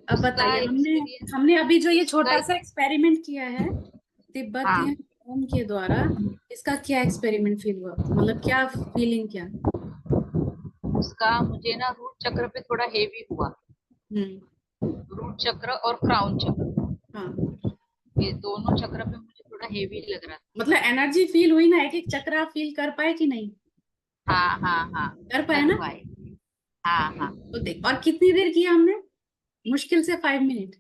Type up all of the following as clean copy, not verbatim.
अब उसका बताइए, हमने एक्सपीरियंस हमने अभी जो ये उसका छोटा सा एक्सपेरिमेंट किया है हाँ, तिब्बतियन ओम के द्वारा, इसका क्या एक्सपेरिमेंट फील हुआ, मतलब क्या फीलिंग क्या? उसका मुझे ना रूट चक्र पे थोड़ा हेवी हुआ। हम्म। रूट चक्र और क्राउन चक्र, हाँ, ये दोनों चक्र पे मुझे थोड़ा हेवी लग रहा मतलब एनर्जी फील हुई ना, एक एक चक्र आप फील कर पाए कि नहीं? था। हाँ हाँ हाँ, कर पाए कर ना? पाए। हाँ हाँ। तो देख, और कितनी देर किया हमने? मुश्किल से 5 मिनट,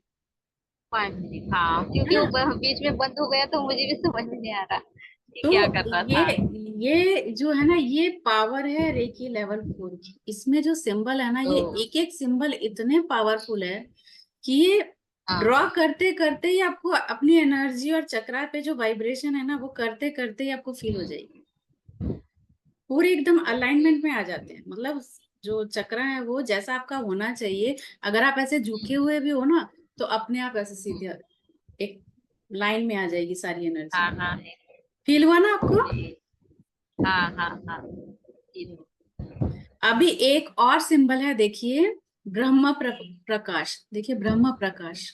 5 मिनट, हाँ, है क्योंकि ना? वो बीच में बंद हो गया तो मुझे भी समझ में नहीं आ रहा कि तो क्या कर रहा ये था। ये जो है ना, ये पावर है रेकी लेवल 4 की। इसमें जो सिंबल है ना, तो ये एक एक सिंबल इतने पावरफुल है कि ये ड्रॉ हाँ करते करते ही आपको अपनी एनर्जी और चक्रा पे जो वाइब्रेशन है ना, वो करते करते ही आपको फील हो जाएगी। पूरे एकदम अलाइनमेंट में आ जाते हैं, मतलब जो चक्रा है वो जैसा आपका होना चाहिए। अगर आप ऐसे झुके हुए भी हो ना, तो अपने आप ऐसे सीधे एक लाइन में आ जाएगी सारी एनर्जी। हाँ हाँ फील हुआ ना आपको? हाँ हाँ हाँ। अभी एक और सिंबल है, देखिए, प्रकाश। देखिए, ब्रह्म प्रकाश।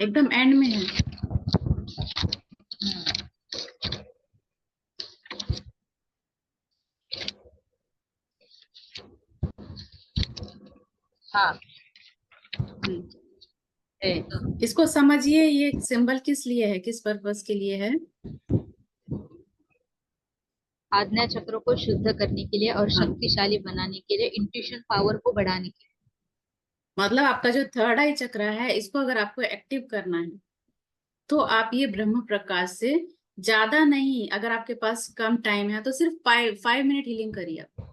एकदम एंड में है। हाँ हम्म। है। इसको समझिए, ये सिंबल किस लिए है, किस पर्पस के लिए है? आज्ञा चक्र को शुद्ध करने के लिए और हाँ, शक्तिशाली बनाने के लिए, इंट्यूशन पावर को बढ़ाने के मतलब आपका जो थर्ड आई चक्र है, इसको अगर आपको एक्टिव करना है, तो आप ये ब्रह्म प्रकाश से ज्यादा नहीं, अगर आपके पास कम टाइम है तो सिर्फ 5 5 मिनट हीलिंग करिए आप।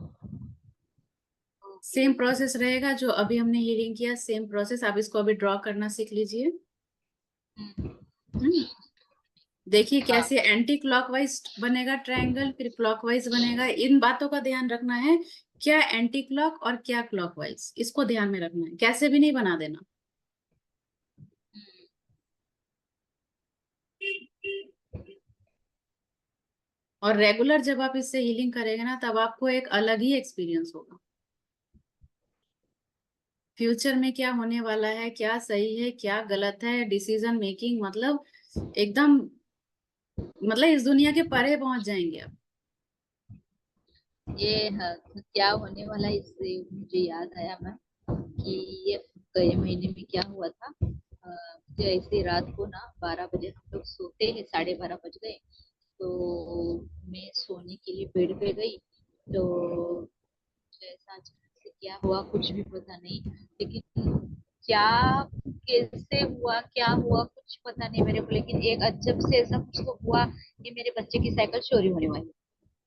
सेम प्रोसेस रहेगा जो अभी हमने हीलिंग किया, सेम प्रोसेस। आप इसको अभी ड्रॉ करना सीख लीजिए। लिए। हम्म। देखिए हाँ, कैसे एंटी क्लॉकवाइज बनेगा ट्रायंगल, फिर क्लॉकवाइज बनेगा। इन बातों का ध्यान रखना है, क्या एंटी क्लॉक और क्या क्लॉकवाइज, इसको ध्यान में रखना है, कैसे भी नहीं बना देना। और रेगुलर जब आप इससे हीलिंग करेंगे ना, तब आपको एक अलग ही एक्सपीरियंस होगा। फ्यूचर में क्या होने वाला है, क्या सही है क्या गलत है, डिसीजन मेकिंग, मतलब एकदम, मतलब इस दुनिया के परे पहुंच जाएंगे आप। ये हाँ, क्या होने वाला है, इससे मुझे याद आया मैम कि ये गए महीने में क्या हुआ था। मुझे ऐसे रात को ना 12 बजे, हम लोग सोते हैं, 12:30 बज गए। तो मैं सोने के लिए बेड पे गई, तो ऐसा अचानक से क्या हुआ कुछ भी पता नहीं, लेकिन क्या कैसे हुआ क्या हुआ कुछ पता नहीं मेरे को, लेकिन एक अजब से ऐसा कुछ तो हुआ कि मेरे बच्चे की साइकिल चोरी होने वाली।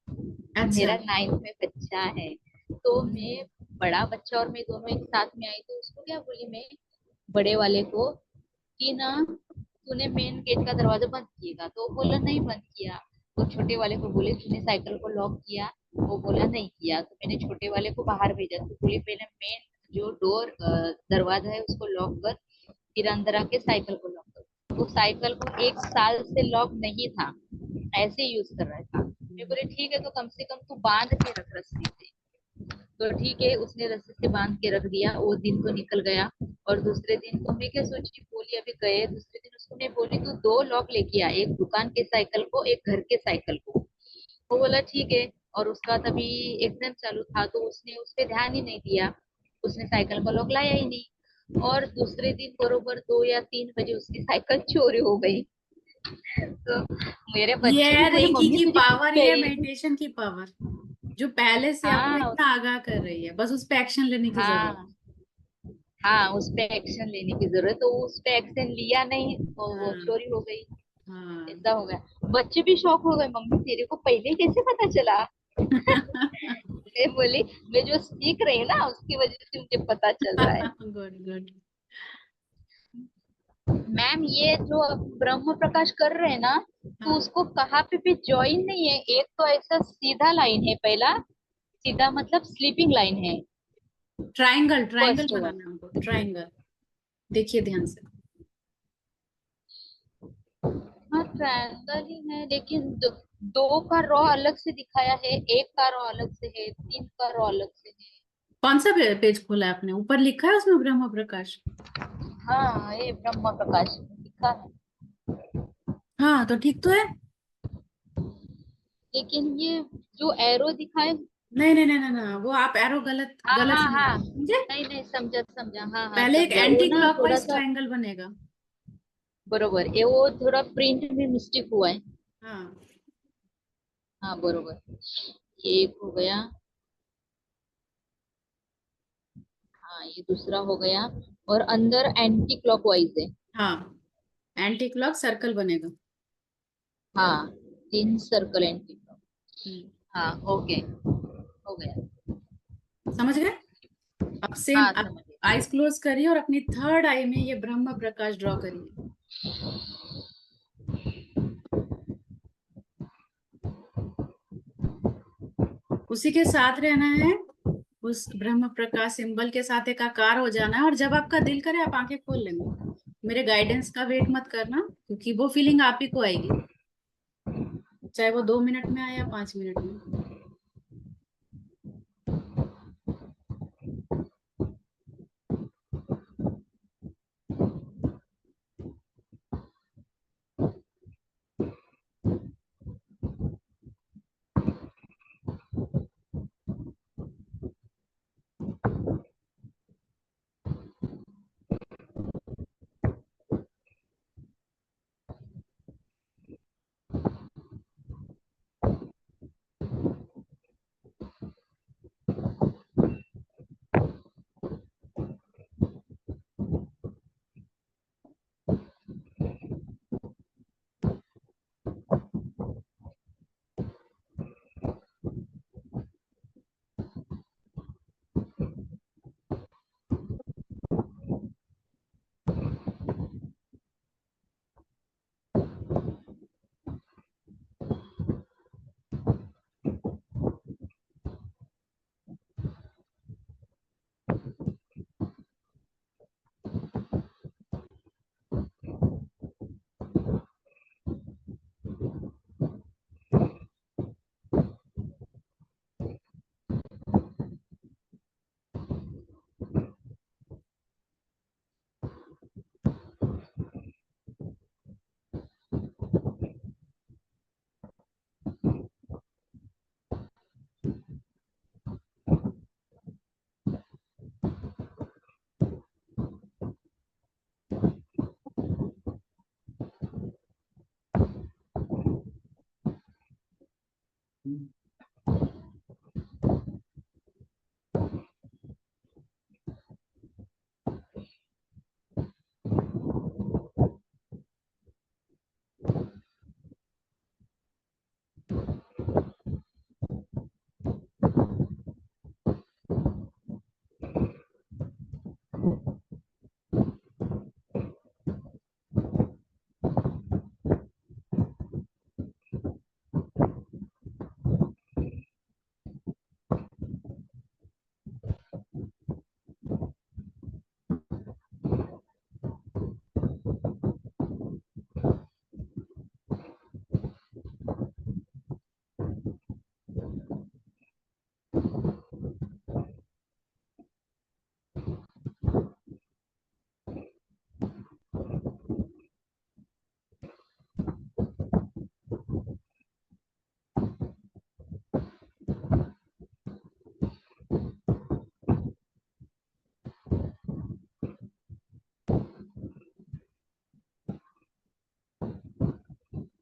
अच्छा। मेरा 9th में बच्चा है, तो मैं, बड़ा बच्चा और मैं दोनों एक साथ में आई, तो उसको क्या बोली मैं, बड़े वाले को, कि ना तूने मेन गेट का दरवाजा बंद किएगा, तो वो बोला नहीं बंद किया। तो छोटे वाले को बोले तूने साइकिल को लॉक किया, वो बोला नहीं किया। तो मैंने छोटे वाले को बाहर भेजा, तो बोली पहले मेन जो डोर दरवाजा है उसको लॉक कर, फिर अंदर आके साइकिल को लॉक कर। वो साइकिल को 1 साल से लॉक नहीं था, ऐसे यूज कर रहा था। मैं बोले ठीक है, तो कम से कम तू बांध के रख रस्सी से। तो ठीक है, उसने रस्सी से बांध के रख दिया, वो दिन तो निकल गया। और दूसरे दिन तो मैं क्या सोची, बोली अभी गए दूसरे दिन उसको मैं बोली तू 2 लॉक लेके आ, एक दुकान के साइकिल को, एक घर के साइकिल को। वो बोला ठीक है। और उसका तभी एग्जाम चालू था, तो उसने उस पर ध्यान ही नहीं दिया, उसने साइकिल का लॉक लाया ही नहीं। और दूसरे दिन बरोबर 2 या 3 बजे उसकी साइकिल चोरी हो गई। तो मेरे ये बच्चे भी है बोले रेकी मम्मी की तुझे पावर, ये कहीं। मेडिटेशन की पावर, जो पहले से आपको हाँ इतना आगाह कर रही है, बस उस पर एक्शन लेने की जरूरत। हाँ हाँ, उस पे एक्शन लेने की जरूरत, तो उस पे एक्शन लिया नहीं तो वो हाँ। चोरी हो गई। हाँ। ऐसा हो गया, बच्चे भी शौक हो गए, मम्मी तेरे को पहले कैसे पता चला। मैं बोली मैं जो सीख रही हूँ ना उसकी वजह से मुझे पता चल रहा है। Good good. मैम ये जो आप ब्रह्म प्रकाश कर रहे हैं ना, तो हाँ। उसको कहाँ पे भी ज्वाइन नहीं है, एक तो ऐसा सीधा लाइन है, पहला सीधा मतलब स्लीपिंग लाइन है, ट्राइंगल ट्राइंगल फर्स्ट वन। बनाना है हमको, ट्राइंगल। देखिए ध्यान से। हाँ ट्रायंगल ही है, लेकिन दो का रॉ अलग से दिखाया है, एक का रॉ अलग से है, तीन का रॉ अलग से है। कौन सा पेज खोला है आपने? ऊपर लिखा है उसमें ब्रह्म प्रकाश? हाँ ये ब्रह्म प्रकाश लिखा है। हाँ तो ठीक तो है। लेकिन ये जो एरो दिखाए। नहीं नहीं नहीं नहीं नहीं, वो आप एरो गलत हाँ गलत हाँ समझ हाँ, रहे हैं, समझे? नहीं नहीं, समझा समझा, हाँ हाँ पहले एक समझा, वो एंटी ना थोड़ा क्लॉकवाइज सा। ट्रायंगल बनेगा। बरोबर, ये वो थोड़ा प्रिंट में मिस्टेक हुआ है। हाँ। हाँ बरोबर, ये एक हो गया। हाँ ये दूसरा हो गया। और अंदर एंटी क्लॉकवाइज है। हाँ, एंटी क्लॉक सर्कल बनेगा। हाँ, तीन सर्कल एंटी क्लॉक। हम्म। हाँ ओके, हो गया। समझ गए? अब सेम हाँ आप समझ गई। आईज क्लोज करिए और अपनी थर्ड आई में ये ब्रह्म प्रकाश ड्रॉ करिए। उसी के साथ रहना है, उस ब्रह्म प्रकाश सिंबल के साथ एकाकार हो जाना है, और जब आपका दिल करे आप आंखें खोल लेंगे। मेरे गाइडेंस का वेट मत करना, क्योंकि वो फीलिंग आप ही को आएगी, चाहे वो 2 मिनट में आए या 5 मिनट में।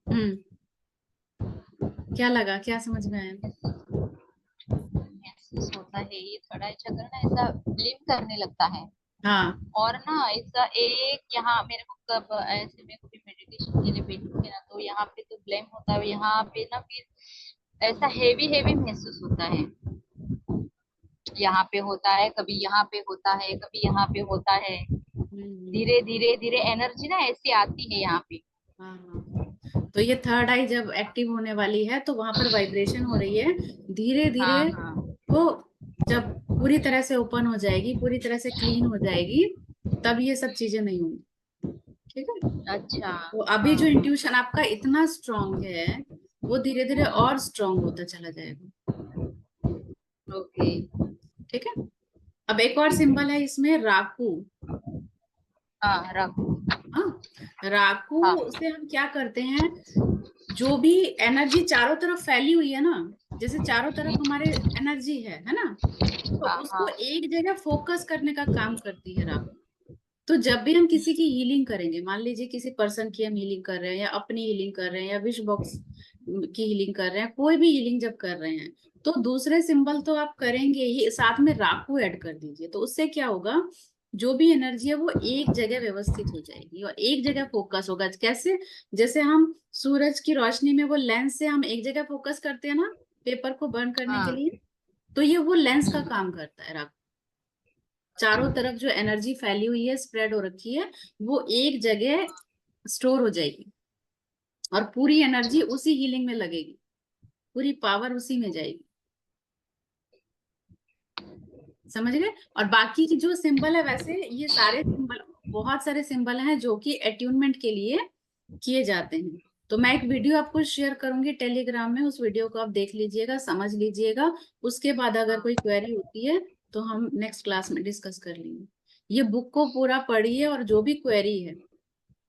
हम्म। क्या लगा, क्या समझ में आया? महसूस होता है ये थोड़ा चक्कर ना ऐसा ब्लिम करने लगता है। हाँ। और ना ऐसा एक यहाँ मेरे को कब ऐसे मैं कभी मेडिटेशन के लिए बैठूंगी ना, तो यहाँ पे तो ब्लेम होता है, यहाँ पे ना फिर ऐसा हेवी हेवी महसूस होता है। यहाँ पे होता है, कभी यहाँ पे होता है, कभी यहाँ पे होता है। हम्म। धीरे धीरे धीरे एनर्जी ना ऐसी आती है यहाँ पे। हाँ हाँ। तो ये थर्ड आई जब एक्टिव होने वाली है तो वहां पर वाइब्रेशन हो रही है धीरे हाँ धीरे। हाँ। वो जब पूरी तरह से ओपन हो जाएगी, पूरी तरह से क्लीन हो जाएगी, तब ये सब चीजें नहीं होंगी। ठीक है। अच्छा। तो अभी हाँ जो हाँ। इंट्यूशन आपका इतना स्ट्रांग है, वो धीरे धीरे और स्ट्रांग होता चला जाएगा। ओके। ठीक है। अब एक और सिंबल है इसमें, राकू। हाँ रखो। हाँ, राकू हाँ से हम क्या करते हैं, जो भी एनर्जी चारों तरफ फैली हुई है ना, जैसे चारों तरफ हमारे एनर्जी है ना, तो हाँ उसको हाँ। एक जगह फोकस करने का काम करती है राहु। तो जब भी हम किसी की हीलिंग करेंगे, मान लीजिए किसी पर्सन की हम हीलिंग कर रहे हैं, या अपनी हीलिंग कर रहे हैं, या विश बॉक्स की हीलिंग कर रहे हैं, कोई भी हीलिंग जब कर रहे हैं, तो दूसरे सिंबल तो आप करेंगे ही, साथ में राहु ऐड कर दीजिए। तो उससे क्या होगा, जो भी एनर्जी है वो एक जगह व्यवस्थित हो जाएगी और एक जगह फोकस होगा। कैसे, जैसे हम सूरज की रोशनी में वो लेंस से हम एक जगह फोकस करते हैं ना, पेपर को बर्न करने के हाँ। लिए, तो ये वो लेंस का काम करता है। चारों तरफ जो एनर्जी फैली हुई है, स्प्रेड हो रखी है, वो एक जगह स्टोर हो जाएगी और पूरी एनर्जी अच्छा। उसी हीलिंग में लगेगी, पूरी पावर उसी में जाएगी। समझ गए। और बाकी की जो सिंबल है, वैसे ये सारे सिंबल, बहुत सारे सिंबल हैं जो कि अट्यूनमेंट के लिए किए जाते हैं। तो मैं एक वीडियो आपको शेयर करूंगी टेलीग्राम में, उस वीडियो को आप देख लीजिएगा, समझ लीजिएगा। उसके बाद अगर हाँ कोई क्वेरी होती है तो हम नेक्स्ट क्लास में डिस्कस कर लेंगे। ये बुक को पूरा पढ़िए, और जो भी क्वेरी है,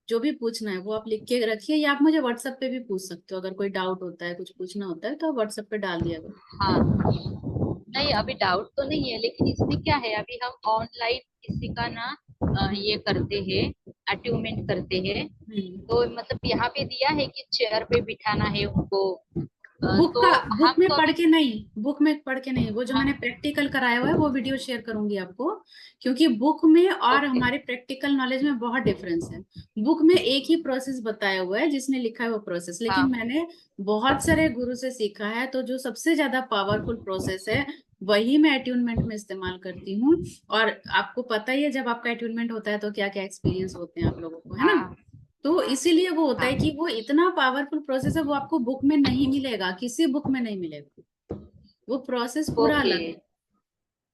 जो भी पूछना है वो आप लिख के रखिए, या आप मुझे व्हाट्सएप पे भी पूछ सकते हो। अगर कोई डाउट होता है, कुछ पूछना होता है, तो आप व्हाट्सएप पे डाल दिया करो। हाँ। नहीं अभी डाउट तो नहीं है, लेकिन इसमें क्या है, अभी हम ऑनलाइन किसी का ना ये करते हैं, अट्यूमेंट करते हैं। हम्म। तो मतलब यहाँ पे दिया है कि चेयर पे बिठाना है उनको। बुक का, तो बुक हम में तो पढ़ अभी। के नहीं, बुक में पढ़ के नहीं, वो जो मैंने हाँ। प्रैक्टिकल कराया हुआ है वो वीडियो शेयर करूंगी आपको। क्योंकि बुक में और ओके। हमारे प्रैक्टिकल नॉलेज में बहुत डिफरेंस है। बुक में एक ही प्रोसेस बताया हुआ है, जिसने लिखा है वो प्रोसेस, लेकिन हाँ मैंने बहुत सारे गुरु से सीखा है, तो जो सबसे ज्यादा पावरफुल प्रोसेस है वही मैं अट्यूनमेंट में इस्तेमाल करती हूँ। और आपको पता ही है, जब आपका अट्यूनमेंट होता है तो क्या क्या एक्सपीरियंस होते हैं आप लोगों को, है ना। हाँ तो हाँ इसीलिए वो होता है हाँ। कि वो इतना पावरफुल प्रोसेस है, वो आपको बुक में नहीं मिलेगा, किसी बुक में नहीं मिलेगा। वो प्रोसेस पूरा ओके। अलग है।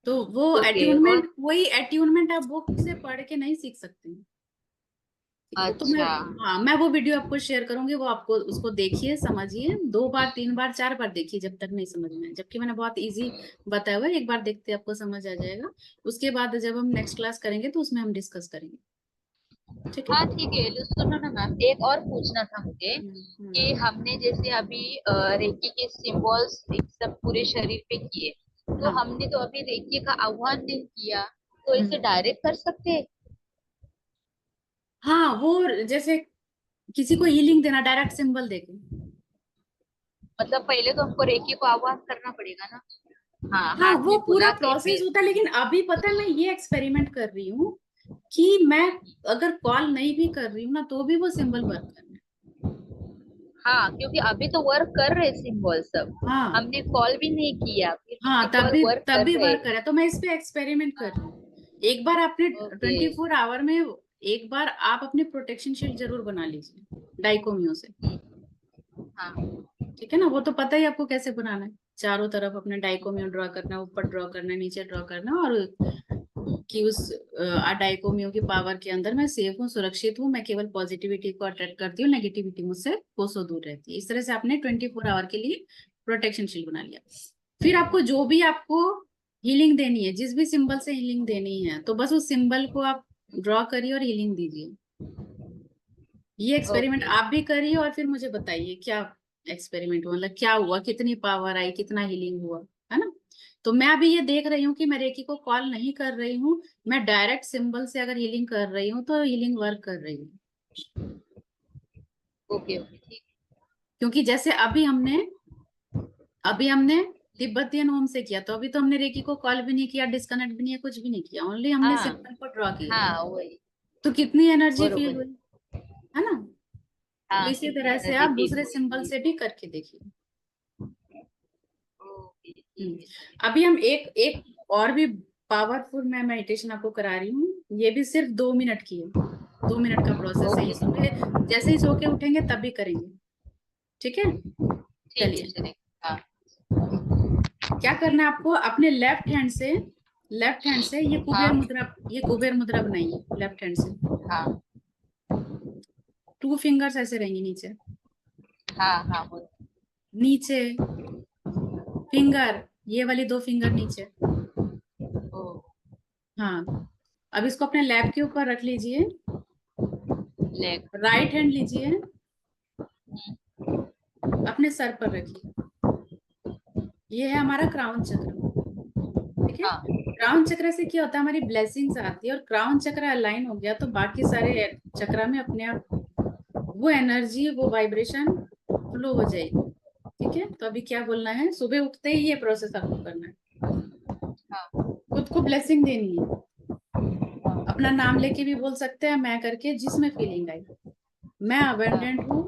तो वो ओके। और अट्यूनमेंट, वही अट्यूनमेंट आप बुक से पढ़ के नहीं सीख सकते हैं। ठीक है। तो मैं, अच्छा। हाँ, मैं वो वीडियो आपको शेयर करूंगी, वो आपको उसको देखिए, समझिए, 2 बार 3 बार 4 बार देखिए, जब तक नहीं समझ में आए। जबकि मैंने बहुत इजी बताया हुआ है, एक बार देखते आपको समझ आ जाएगा। उसके बाद जब हम नेक्स्ट क्लास करेंगे तो उसमें हम डिस्कस करेंगे। ठीक है। हाँ ठीक है, सुनो ना मैम, एक और पूछना था मुझे कि हम्म। हमने जैसे अभी रेकी के सिंबल्स एक सब पूरे शरीर पे किए, तो हाँ। हमने तो अभी रेकी का आह्वान नहीं किया, तो इसे हम्म। डायरेक्ट कर सकते हैं? हाँ, वो जैसे किसी को हीलिंग देना डायरेक्ट सिंबल देके। मतलब पहले तो हमको रेकी को आह्वान करना पड़ेगा ना। हाँ, हाँ, हाथ वो में पूरा बुला के प्रोसेस फिर। होता है, लेकिन अभी पता है मैं ये एक्सपेरिमेंट कर रही हूँ कि मैं अगर कॉल नहीं भी कर रही हूँ ना, तो भी वो सिंबल वर्क करना है। हाँ क्योंकि अभी तो वर्क कर रहे सिंबल सब। हाँ। हमने कॉल भी नहीं किया, फिर भी हाँ, सिंबल वर्क तब कर भी रहे। वर्क करे, तो मैं इस पे एक्सपेरिमेंट कर रही हूँ। एक बार आपने ओके। 24 आवर में, एक बार आप अपनी प्रोटेक्शन शील्ड जरूर बना लीजिए डाइकोमियो से। हाँ ठीक है ना, वो तो पता ही आपको कैसे बनाना है। चारों तरफ अपने डाइकोमियो ड्रॉ करना है, ऊपर ड्रॉ करना है, नीचे ड्रॉ करना है, और कि उस डाइकोमियो की पावर के अंदर मैं सेफ हूँ, सुरक्षित हूँ, मैं केवल पॉजिटिविटी को अट्रैक्ट करती हूँ, नेगेटिविटी मुझसे कोसों दूर रहती है। इस तरह से आपने 24 आवर के लिए प्रोटेक्शन शील्ड बना लिया। फिर आपको जो भी आपको हीलिंग देनी है, जिस भी सिंबल से हीलिंग देनी है, तो बस उस सिंबल को आप ड्रॉ करिए और हीलिंग दीजिए। ये एक्सपेरिमेंट ओके। आप भी करिए, और फिर मुझे बताइए क्या एक्सपेरिमेंट हुआ, मतलब क्या हुआ, कितनी पावर आई, कितना हीलिंग हुआ, है ना। तो मैं अभी ये देख रही हूँ कि मैं रेकी को कॉल नहीं कर रही हूँ, मैं डायरेक्ट सिंबल से अगर हीलिंग कर रही हूँ तो हीलिंग वर्क कर रही है। ओके ओके ठीक। क्योंकि जैसे अभी हमने तिब्बतियन होम से किया, तो अभी तो हमने रेकी को कॉल भी नहीं किया, डिस्कनेक्ट भी नहीं किया, कुछ भी नहीं किया, ओनली हमने हाँ सिंबल को ड्रॉ किया। हाँ वही। तो कितनी एनर्जी फील बरोबर। हुई, है ना। तो हाँ इसी कितनी तरह से एनर्जी आप फील दूसरे हुई। सिंबल से भी करके देखिए। ओके ठीक हम्म। है चलिए। अभी हम एक एक और भी पावरफुल मैं मेडिटेशन आपको करा रही हूँ। ये भी सिर्फ 2 मिनट की है, 2 मिनट का प्रोसेस है ये। ओके सुबह जैसे ही सो के उठेंगे तभी करेंगे। ठीक है। ठीक है चलिए, चलिए। हाँ। क्या करना है आपको, अपने लेफ्ट हैंड से लेफ्ट हैंड से हाँ ये कुबेर मुद्रा बनाइए लेफ्ट हैंड से। हाँ 2 फिंगर्स ऐसे रहेंगी नीचे। हाँ हाँ बोलो। नीचे फिंगर, ये वाली 2 फिंगर नीचे। ओ, हाँ, अब इसको अपने लैब के ऊपर रख लीजिए। लेग। राइट हैंड लीजिए, अपने सर पर रखिए। ये है हमारा क्राउन चक्र। ठीक है। हाँ क्राउन चक्र से क्या होता है, हमारी ब्लेसिंग्स आती है, और क्राउन चक्र अलाइन हो गया तो बाकी सारे चक्र में अपने आप वो एनर्जी, वो वाइब्रेशन फ्लो हो जाएगी। ठीक है। तो अभी क्या बोलना है, सुबह उठते ही ये प्रोसेस आपको करना है। हाँ खुद को ब्लेसिंग देनी है। अपना नाम लेके भी बोल सकते हैं, मैं करके, जिसमें फीलिंग आई। मैं अबेंडेंट हाँ। हूँ।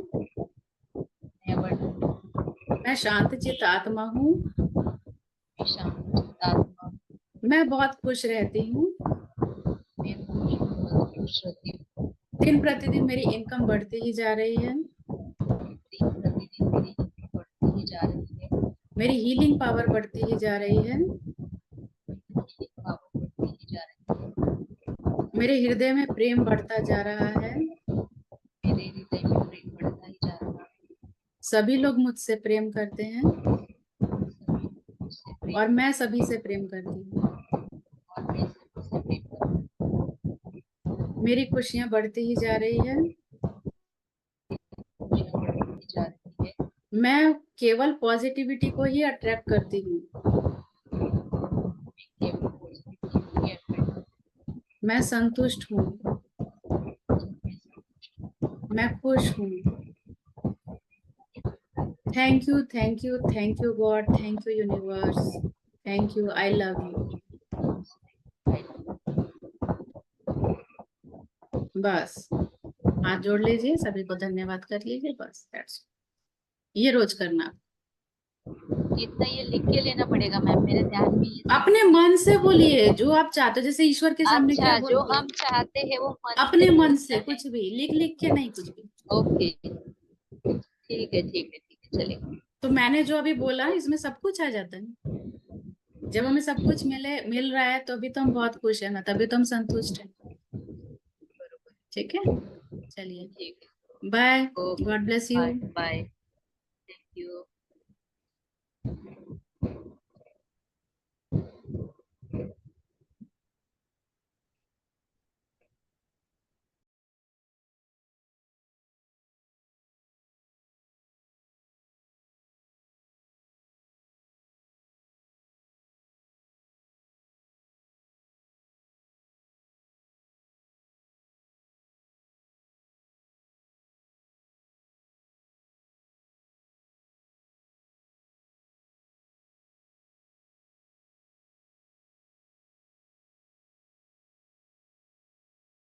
नेवर। मैं शांत चित आत्मा हूँ। शांत आत्मा। मैं बहुत खुश रहती हूँ। मैं बहुत खुश रहती हूँ। दिन प्रतिदिन मेरी इनकम बढ़ती ही जा रही है। दिन प्रतिदिन मेरी इनकम बढ़ती ही जा रही है। मेरी हीलिंग पावर बढ़ती ही जा रही है। मेरी पावर बढ़ती ही जा रही मेरे हृदय में प्रेम बढ़ता जा रहा है। है। मेरे हृदय में प्रेम बढ़ता ही जा रहा है। सभी लोग मुझसे प्रेम करते हैं, सभी मुझसे और प्रेम मैं करते सभी से प्रेम करती हूँ। हैं और मैं सभी से प्रेम करती मेरी खुशियां बढ़ती ही जा रही है। हूँ। खुशियाँ बढ़ती ही जा रही है। मैं केवल पॉजिटिविटी को ही अट्रैक्ट करती हूँ। मैं केवल पॉजिटिविटी ही अट्रैक्ट करती मैं संतुष्ट हूँ। हूँ। मैं खुश हूँ। Thank you, thank you God, thank you universe, thank you, I love you. बस हाथ जोड़ लीजिए, सभी को धन्यवाद कर लीजिए, बस that's all। ये रोज करना। इतना ये लिख के लेना पड़ेगा मैम, मेरे ध्यान में ये सब अपने नहीं मन से बोलिए जो आप चाहते हो, जैसे ईश्वर के है। सामने क्या अच्छा, जो बोलते हैं। हम चाहते हैं वो मन से अपने मन बोलना से है। कुछ भी लिख लिख के नहीं, कुछ भी। ओके, ठीक है ठीक है ठीक है, चलेगा। तो मैंने जो अभी बोला इसमें सब कुछ आ जाता है। जब हमें सब कुछ मिल रहा है तो अभी तो हम बहुत खुश है ना, तभी तो हम संतुष्ट हैं। ठीक है। चलिए, ठीक है। Bye. Okay. God bless bye you. Bye. Thank you.